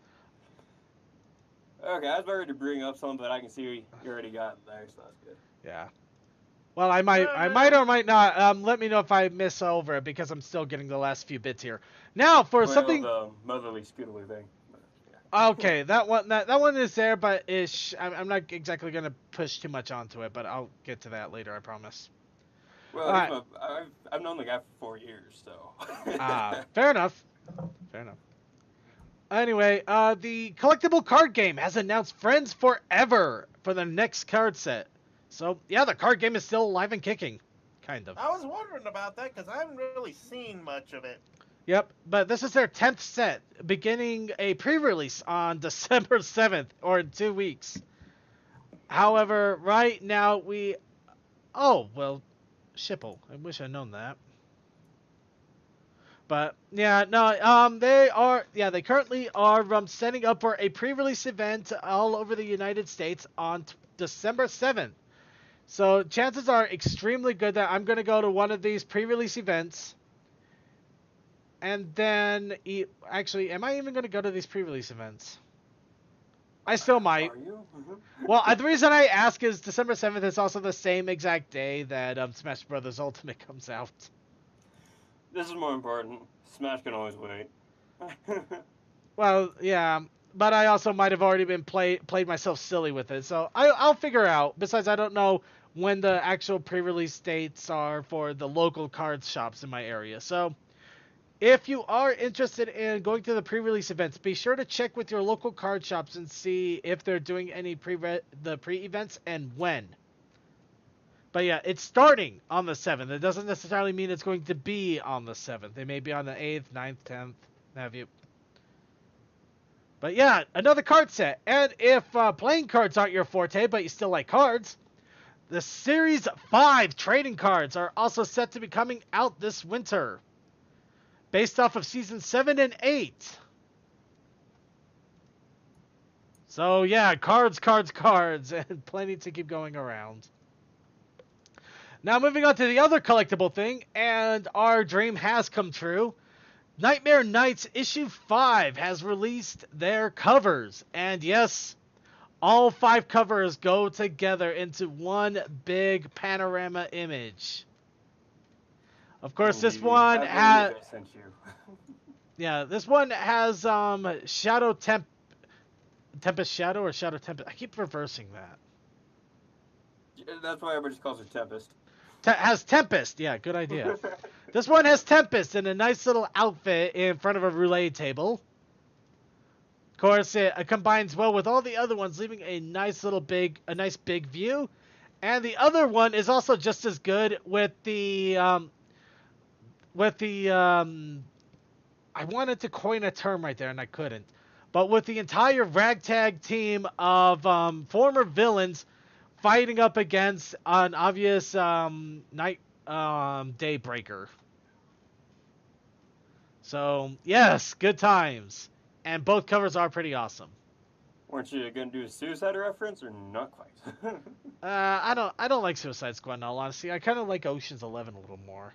Okay, I was ready to bring up something, but I can see you already got it there, so that's good. Yeah. Well, I might or might not. Let me know if I miss over it because I'm still getting the last few bits here. Now for something. The motherly scootily thing. Okay, that one is there, but I'm not exactly gonna push too much onto it, but I'll get to that later. I promise. Well, All right. I've known the guy for 4 years, so. Fair enough. Fair enough. Anyway, the collectible card game has announced Friends Forever for the next card set. So, yeah, the card game is still alive and kicking. Kind of. I was wondering about that because I haven't really seen much of it. Yep, but this is their 10th set, beginning a pre-release on December 7th, or in 2 weeks. However, right now we... Oh, well, Shipple. I wish I'd known that. But yeah, no, they currently are setting up for a pre-release event all over the United States on December 7th. So chances are extremely good that I'm going to go to one of these pre-release events. And then, actually, am I even going to go to these pre-release events? I still might. Are you? Well, the reason I ask is December 7th is also the same exact day that Smash Bros. Ultimate comes out. This is more important. Smash can always wait. Well, yeah, but I also might have already been played myself silly with it, so I'll figure out. Besides, I don't know when the actual pre-release dates are for the local card shops in my area. So, if you are interested in going to the pre-release events, be sure to check with your local card shops and see if they're doing any pre-events and when. But yeah, it's starting on the 7th. It doesn't necessarily mean it's going to be on the 7th. It may be on the 8th, 9th, 10th, have you. But yeah, another card set. And if playing cards aren't your forte, but you still like cards, the Series 5 trading cards are also set to be coming out this winter. Based off of Season 7 and 8. So yeah, cards, and plenty to keep going around. Now moving on to the other collectible thing, and our dream has come true. Nightmare Nights Issue 5 has released their covers. And yes, all 5 covers go together into one big panorama image. Of course, this one has... Yeah, this one has Shadow Tempest Shadow or Shadow Tempest. I keep reversing that. That's why everybody just calls it Tempest. Has Tempest. Yeah, good idea. This one has Tempest in a nice little outfit in front of a roulette table. Of course, it combines well with all the other ones, leaving a nice big view. And the other one is also just as good with the I wanted to coin a term right there and I couldn't. But with the entire ragtag team of former villains fighting up against an obvious night daybreaker. So, yes, good times. And both covers are pretty awesome. Weren't you going to do a Suicide reference or not quite? I don't like Suicide Squad in all honesty. I kind of like Ocean's 11 a little more.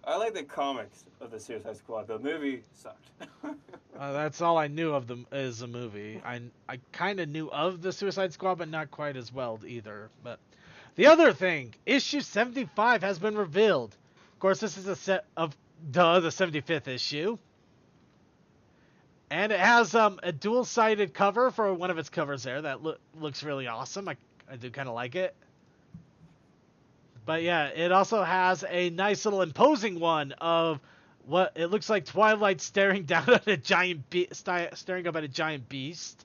I like the comics of the Suicide Squad. The movie sucked. That's all I knew of them as a movie. I kind of knew of the Suicide Squad, but not quite as well either. But the other thing, issue 75 has been revealed. Of course, this is a set of the 75th issue. And it has a dual-sided cover for one of its covers there that looks really awesome. I do kind of like it. But yeah, it also has a nice little imposing one of what it looks like Twilight staring down at a giant staring up at a giant beast.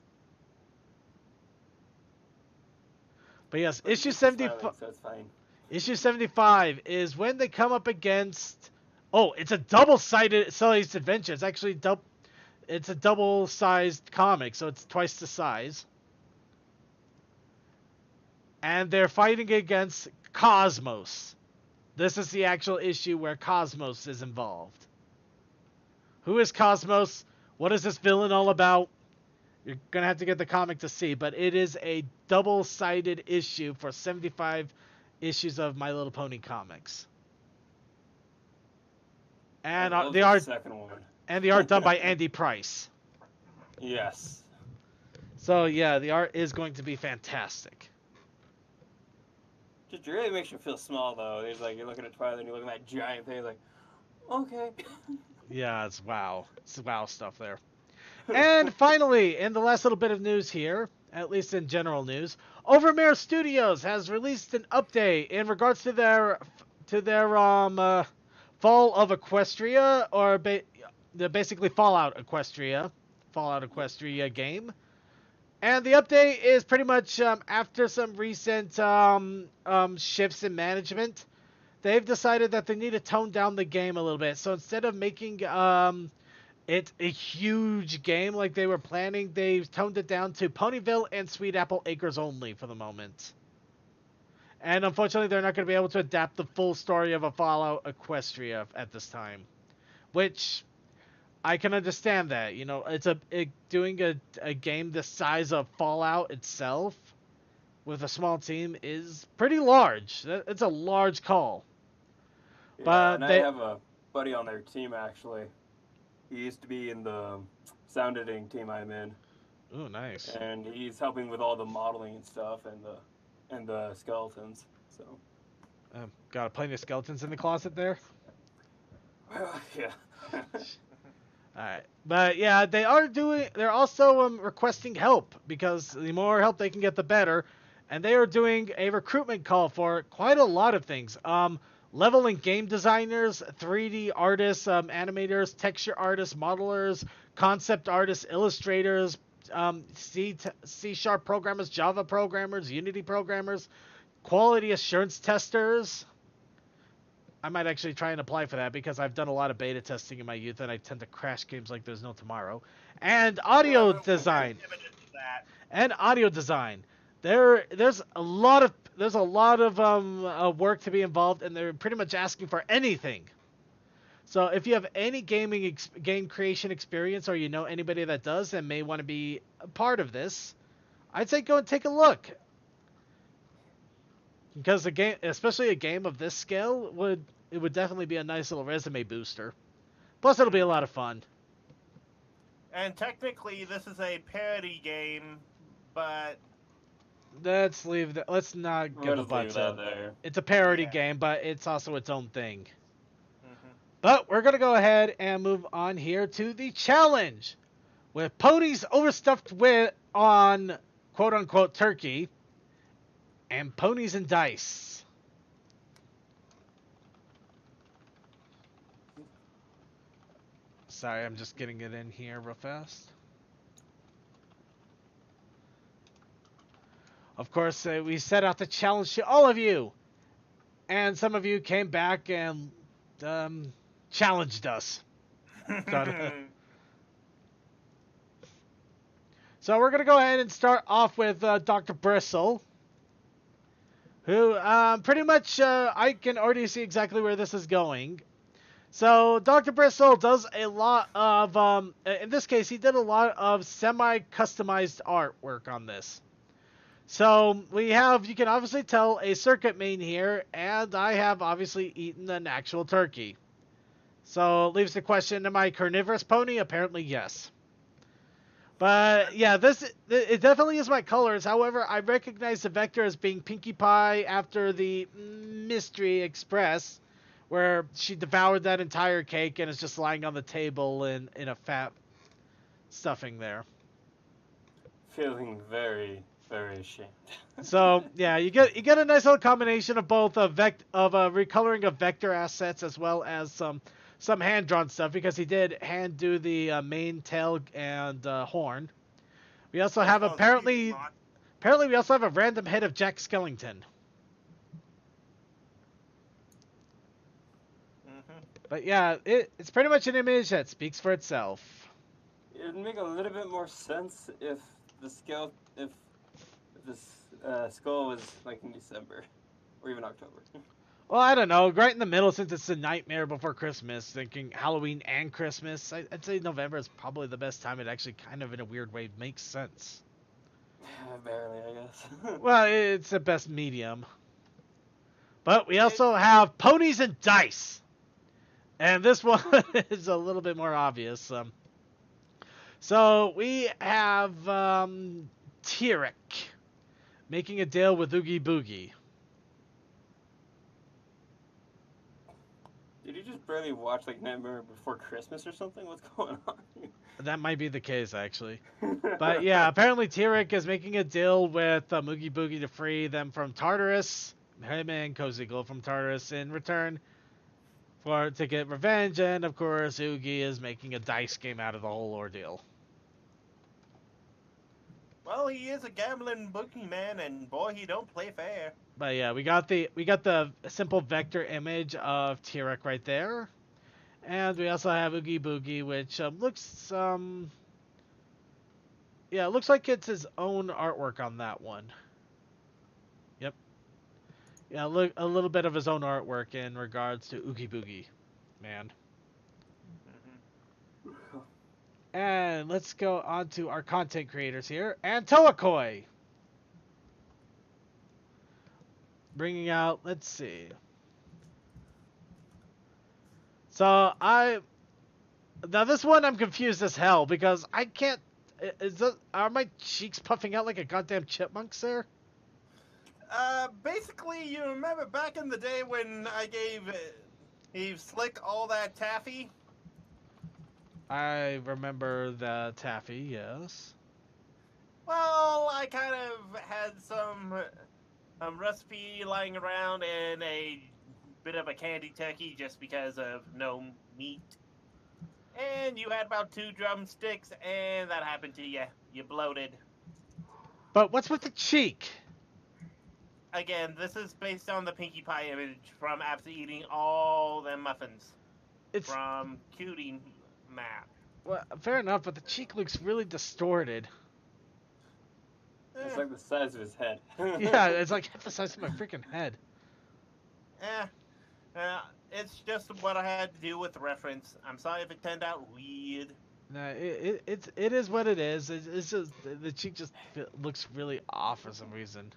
But yes, issue 75. That's fine. Issue 75 is when they come up against. Oh, it's a double-sided Sully's Adventure. It's actually It's a double-sized comic, so it's twice the size. And they're fighting against Cosmos, This is the actual issue where Cosmos is involved. Who is Cosmos? What is this villain all about? You're going to have to get the comic to see, but it is a double-sided issue for 75 issues of My Little Pony comics. And I love the art second one. and the art done by Andy Price. Yes. So yeah, the art is going to be fantastic. Just really makes you feel small though. It's like you're looking at Twilight and you're looking at that giant thing, like, okay. Yeah, it's wow. It's wow stuff there. And finally, in the last little bit of news here, at least in general news, Overmare Studios has released an update in regards to their Fall of Equestria, or basically Fallout Equestria game. And the update is pretty much after some recent shifts in management, they've decided that they need to tone down the game a little bit. So instead of making it a huge game like they were planning, they've toned it down to Ponyville and Sweet Apple Acres only for the moment. And unfortunately, they're not going to be able to adapt the full story of a Fallout Equestria at this time. Which, I can understand that. You know, doing a game the size of Fallout itself with a small team is pretty large. It's a large call. Yeah, But and I have a buddy on their team actually. He used to be in the sound editing team I'm in. Ooh, nice. And he's helping with all the modeling and stuff and the skeletons. So. Got plenty of skeletons in the closet there. Yeah. Alright. But yeah, they're also requesting help, because the more help they can get, the better. And they are doing a recruitment call for quite a lot of things. Leveling game designers, 3D artists, animators, texture artists, modelers, concept artists, illustrators, C# programmers, Java programmers, Unity programmers, quality assurance testers. I might actually try and apply for that, because I've done a lot of beta testing in my youth and I tend to crash games like there's no tomorrow. And audio design. And audio design. There's a lot of work to be involved, and they're pretty much asking for anything. So if you have any game creation experience, or you know anybody that does and may want to be a part of this, I'd say go and take a look. Because a game, especially a game of this scale, would definitely be a nice little resume booster. Plus, it'll be a lot of fun. And technically, this is a parody game, but Let's leave that. Let's not give a butts up. It's a parody game, but it's also its own thing. But we're gonna go ahead and move on here to the challenge, with ponies overstuffed on quote unquote turkey, and ponies and dice. Sorry, I'm just getting it in here real fast. Of course, we set out the challenge to all of you, and some of you came back and challenged us. So we're going to go ahead and start off with Dr. Bristle, who pretty much I can already see exactly where this is going. So Dr. Bristle does a lot of, in this case, he did a lot of semi-customized artwork on this. So we have, you can obviously tell, a circuit main here, and I have obviously eaten an actual turkey. So it leaves the question, am I a carnivorous pony? Apparently yes. But yeah, it definitely is my colors. However, I recognize the vector as being Pinkie Pie after the Mystery Express, where she devoured that entire cake and is just lying on the table in a fat stuffing there. Feeling very, very ashamed. So yeah, you get a nice little combination of both a recoloring of vector assets as well as some hand drawn stuff, because he did hand do the mane, tail, and horn. We also have apparently we also have a random head of Jack Skellington. But yeah, it's pretty much an image that speaks for itself. It would make a little bit more sense if the skull was like in December or even October. Well, I don't know. Right in the middle, since it's the nightmare before Christmas, thinking Halloween and Christmas, I'd say November is probably the best time. It actually kind of, in a weird way, makes sense. Barely, I guess. Well, it's the best medium. But we also have ponies and dice. And this one is a little bit more obvious. So we have Tyrek making a deal with Oogie Boogie. Did you just barely watch like Nightmare Before Christmas or something? What's going on? That might be the case, actually. But yeah, apparently Tyrek is making a deal with Oogie Boogie to free them from Tartarus, him and Kozigel from Tartarus, in return to get revenge. And of course, Oogie is making a dice game out of the whole ordeal. Well, he is a gambling boogeyman, and boy, he don't play fair. But yeah, we got the simple vector image of Tyrek right there, and we also have Oogie Boogie, which looks yeah, it looks like it's his own artwork on that one. Yep. Yeah, look, a little bit of his own artwork in regards to Oogie Boogie, man. And let's go on to our content creators here. And Toakoi. Bringing out, let's see. So now this one I'm confused as hell because I can't, are my cheeks puffing out like a goddamn chipmunk, sir? Basically, you remember back in the day when I gave Slick all that taffy? I remember the taffy, yes. Well, I kind of had some recipe lying around and a bit of a candy turkey just because of no meat. And you had about 2 drumsticks, and that happened to you. You bloated. But what's with the cheek? Again, this is based on the Pinkie Pie image from after eating all them muffins. It's from Cutie Map. Well, fair enough, but the cheek looks really distorted. It's like the size of his head. Yeah, it's like half the size of my freaking head. It's just what I had to do with the reference. I'm sorry if it turned out weird. No, it is what it is. It's just the cheek just looks really off for some reason.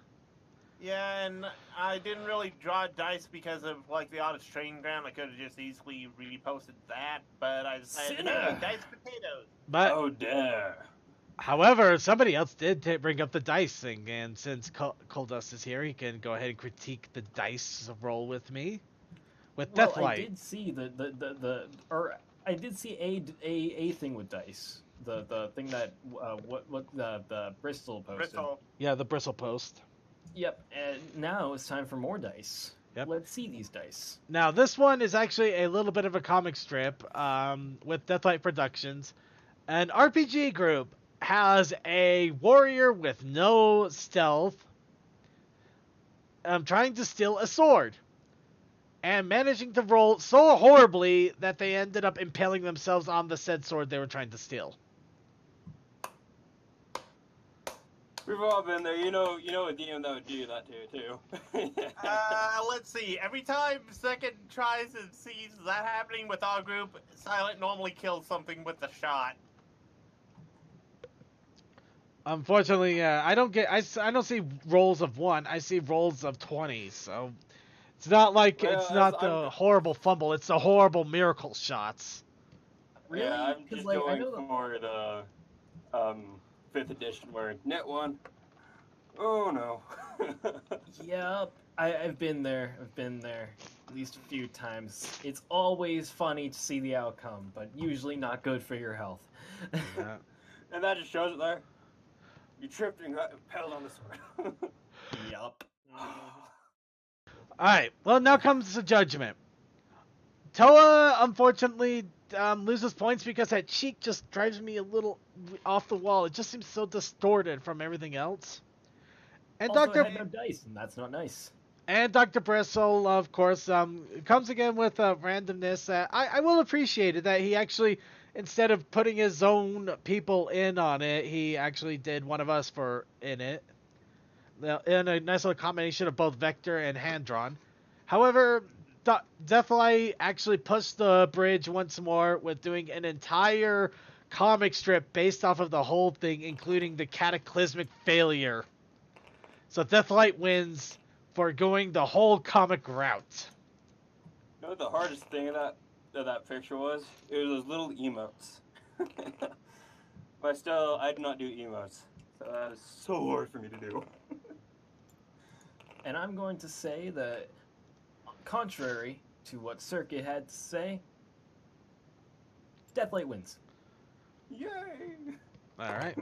Yeah, and I didn't really draw dice because of like the Oddest Training Ground. I could have just easily reposted that, but I decided, hey, dice potatoes. But oh dare! However, somebody else did bring up the dice thing, and since Coldust is here, he can go ahead and critique the dice roll with me. With Deathlight. I did see I did see a thing with dice. The thing that the Bristol posted. Bristol. Yeah, the Bristle post. Yep, and now it's time for more dice. Yep. Let's see these dice. Now, this one is actually a little bit of a comic strip with Deathlight Productions. An RPG group has a warrior with no stealth trying to steal a sword. And managing to roll so horribly that they ended up impaling themselves on the said sword they were trying to steal. We've all been there. You know a DM that would do that to you, too. Let's see. Every time Second tries and sees that happening with our group, Silent normally kills something with a shot. Unfortunately, I don't see rolls of 1. I see rolls of 20. So it's not like it's not the horrible fumble. It's the horrible miracle shots. Really? Yeah, I'm just like, going for the 5th edition where net 1. Oh no. Yep, I've been there. I've been there at least a few times. It's always funny to see the outcome, but usually not good for your health. Yeah. And that just shows it there. You tripped and got impaled on the sword. Yup. Alright, well, now comes the judgment. Toa, unfortunately, loses points because that cheek just drives me a little off the wall. It just seems so distorted from everything else. And Also, Dr. had no dice, and that's not nice. And Dr. Bristle, of course, comes again with randomness. I will appreciate it that he actually, instead of putting his own people in on it, he actually did one of us in it. In a nice little combination of both vector and hand-drawn. However, Deathlight actually pushed the bridge once more with doing an entire comic strip based off of the whole thing, including the cataclysmic failure. So Deathlight wins for going the whole comic route. You know what the hardest thing of that picture was? It was those little emotes. But still, I do not do emotes. So that is so hard for me to do. And I'm going to say that, contrary to what Circuit had to say, Deathlight wins. Yay! All right.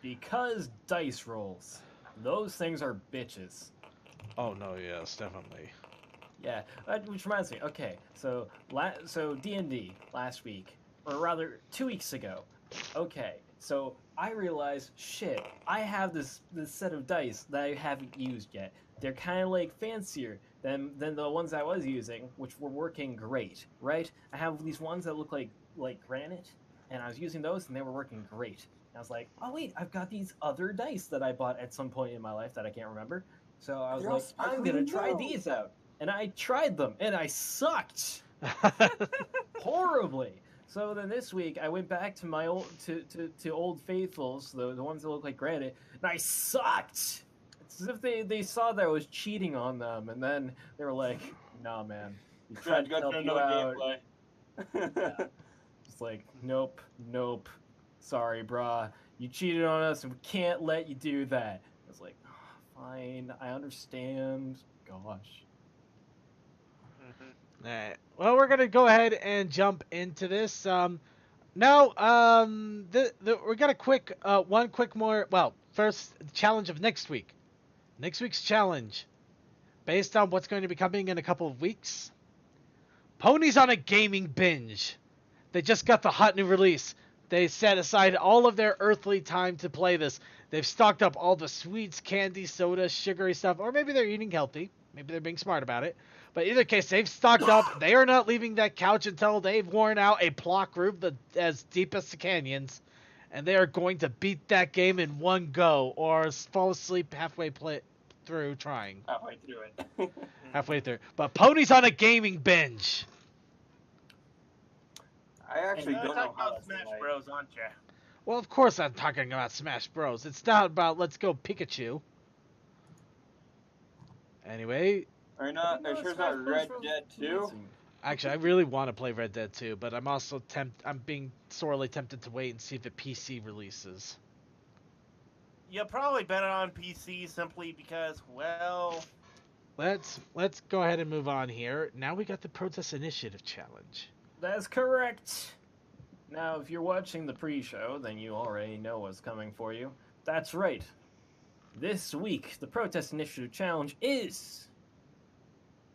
Because dice rolls. Those things are bitches. Oh no, yes, definitely. Yeah, which reminds me. Okay, so D&D last week, or rather 2 weeks ago. Okay, so I realized, shit, I have this set of dice that I haven't used yet. They're kind of like fancier than the ones I was using, which were working great, right? I have these ones that look like granite, and I was using those, and they were working great. And I was like, oh wait, I've got these other dice that I bought at some point in my life that I can't remember. So I was They're all like, I'm gonna try sparkling these out, and I tried them, and I sucked horribly. So then this week I went back to my old to Old Faithfuls, the ones that look like granite, and I sucked. It's as if they saw that I was cheating on them, and then they were like, "Nah, man, we tried to Go help through you another out." gameplay. Yeah. It's like, nope. Sorry, brah. You cheated on us, and we can't let you do that. I was like, oh, fine, I understand. Gosh. All right. Well, we're gonna go ahead and jump into this. We got one quick more. Well, first the challenge of next week. Next week's challenge, based on what's going to be coming in a couple of weeks. Ponies on a gaming binge. They just got the hot new release. They set aside all of their earthly time to play this. They've stocked up all the sweets, candy, soda, sugary stuff, or maybe they're eating healthy. Maybe they're being smart about it. But in either case, they've stocked up. They are not leaving that couch until they've worn out a block roof as deep as the canyons. And they are going to beat that game in one go or fall asleep halfway through trying. Halfway through it. Halfway through. But Ponies on a gaming binge. I actually You're don't know talking how about that's Smash like. Bros, aren't you? Well, of course I'm talking about Smash Bros. It's not about Let's Go Pikachu. Anyway, Are you not? Are you sure it's not Red Dead 2? actually, I really want to play Red Dead 2, but I'm also I'm being sorely tempted to wait and see if the PC releases. You'll probably bet it on PC simply because, well, Let's go ahead and move on here. Now we got the Protest Initiative challenge. That's correct. Now, if you're watching the pre-show, then you already know what's coming for you. That's right. This week, the Protest Initiative Challenge is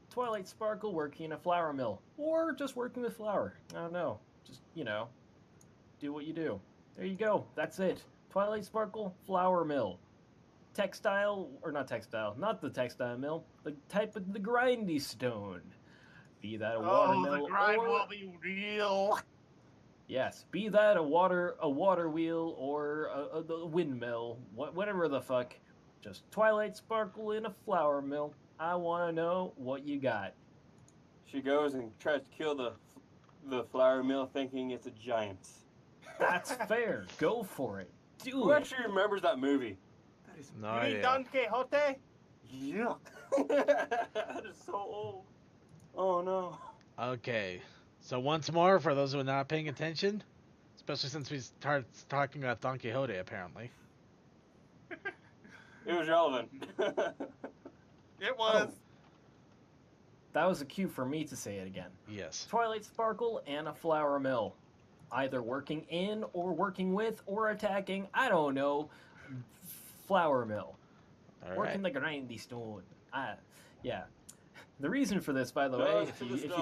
Twilight Sparkle working in a flour mill. Or just working with flour. I don't know. Just, do what you do. There you go. That's it. Twilight Sparkle, flour mill. Not the textile mill. The type of the grindy stone. Be that a water mill the grind or... will be real. Yes, be that a water wheel or a windmill, whatever the fuck. Just Twilight Sparkle in a flour mill. I want to know what you got. She goes and tries to kill the flour mill, thinking it's a giant. That's fair. Go for it. Do Who it. actually remembers that movie? That is No You mean idea. Don Quixote? yuck. That is so old. Oh no. Okay, so once more, for those who are not paying attention, especially since we started talking about Don Quixote, apparently. It was relevant. It was. That was a cue for me to say it again. Yes. Twilight Sparkle and a flour mill. Either working in or working with or attacking, I don't know, flour mill. All Working right. the grindy stone. Yeah. The reason for this, by the way, Dust if to you the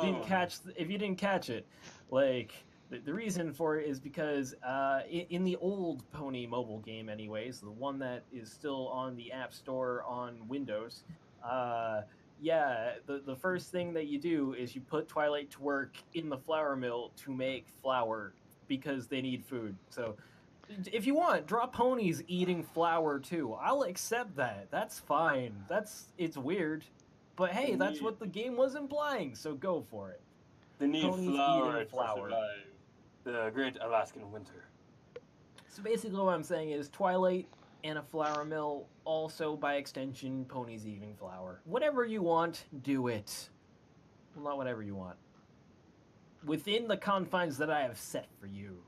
didn't catch it, like the reason for it is because in the old Pony mobile game, anyways, the one that is still on the App Store on Windows, the first thing that you do is you put Twilight to work in the flour mill to make flour because they need food. So if you want, draw ponies eating flour too. I'll accept that. That's fine. It's weird. But hey, that's what the game was implying, so go for it. They need Ponies flour eating to flour. survive the great Alaskan winter. So basically what I'm saying is Twilight and a flour mill, also by extension, ponies eating flour. Whatever you want, do it. Well, not whatever you want. Within the confines that I have set for you.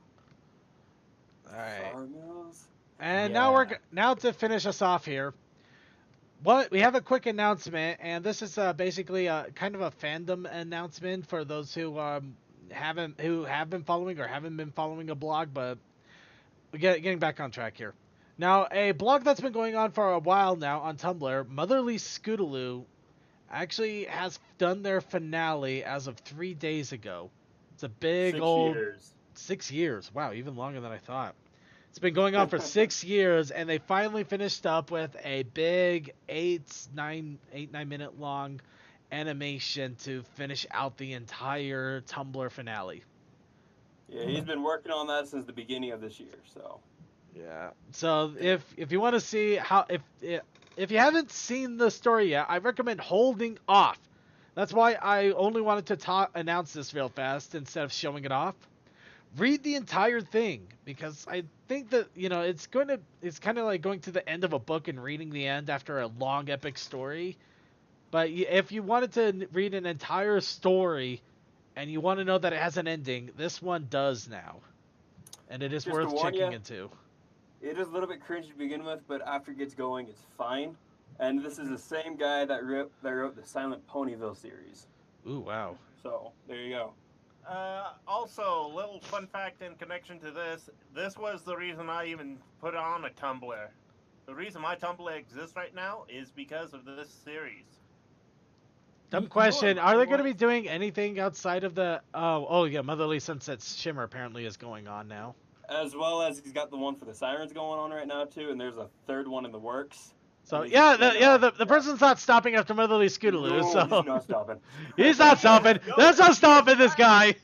All right. Flour mills? And Yeah. now to finish us off here. We have a quick announcement, and this is basically a kind of a fandom announcement for those who have been following or haven't been following a blog, but getting back on track here. Now, a blog that's been going on for a while now on Tumblr, Motherly Scootaloo, actually has done their finale as of 3 days ago. It's a big 6 old years. 6 years. Wow, even longer than I thought. It's been going on for 6 years, and they finally finished up with a big 9 minute long animation to finish out the entire Tumblr finale. Yeah, he's been working on that since the beginning of this year, so. Yeah. So if you want to see how if you haven't seen the story yet, I recommend holding off. That's why I only wanted to announce this real fast instead of showing it off. Read the entire thing, because I think that, it's kind of like going to the end of a book and reading the end after a long epic story. But if you wanted to read an entire story and you want to know that it has an ending, this one does now. And it is Just to worth warn checking ya, into. It is a little bit cringe to begin with, but after it gets going, it's fine. And this is the same guy that wrote the Silent Ponyville series. Ooh, wow. So, there you go. Also, little fun fact in connection to this. This was the reason I even put on a Tumblr. The reason my Tumblr exists right now is because of this series. Dumb question. Are they going to be doing anything outside of the... Oh yeah, Motherly Sunset's Shimmer apparently is going on now. As well as he's got the one for the Sirens going on right now, too, and there's a third one in the works. So, And the person's not stopping after Motherly Scootaloo, No, so... he's not stopping. He's not stopping. That's not stopping this guy.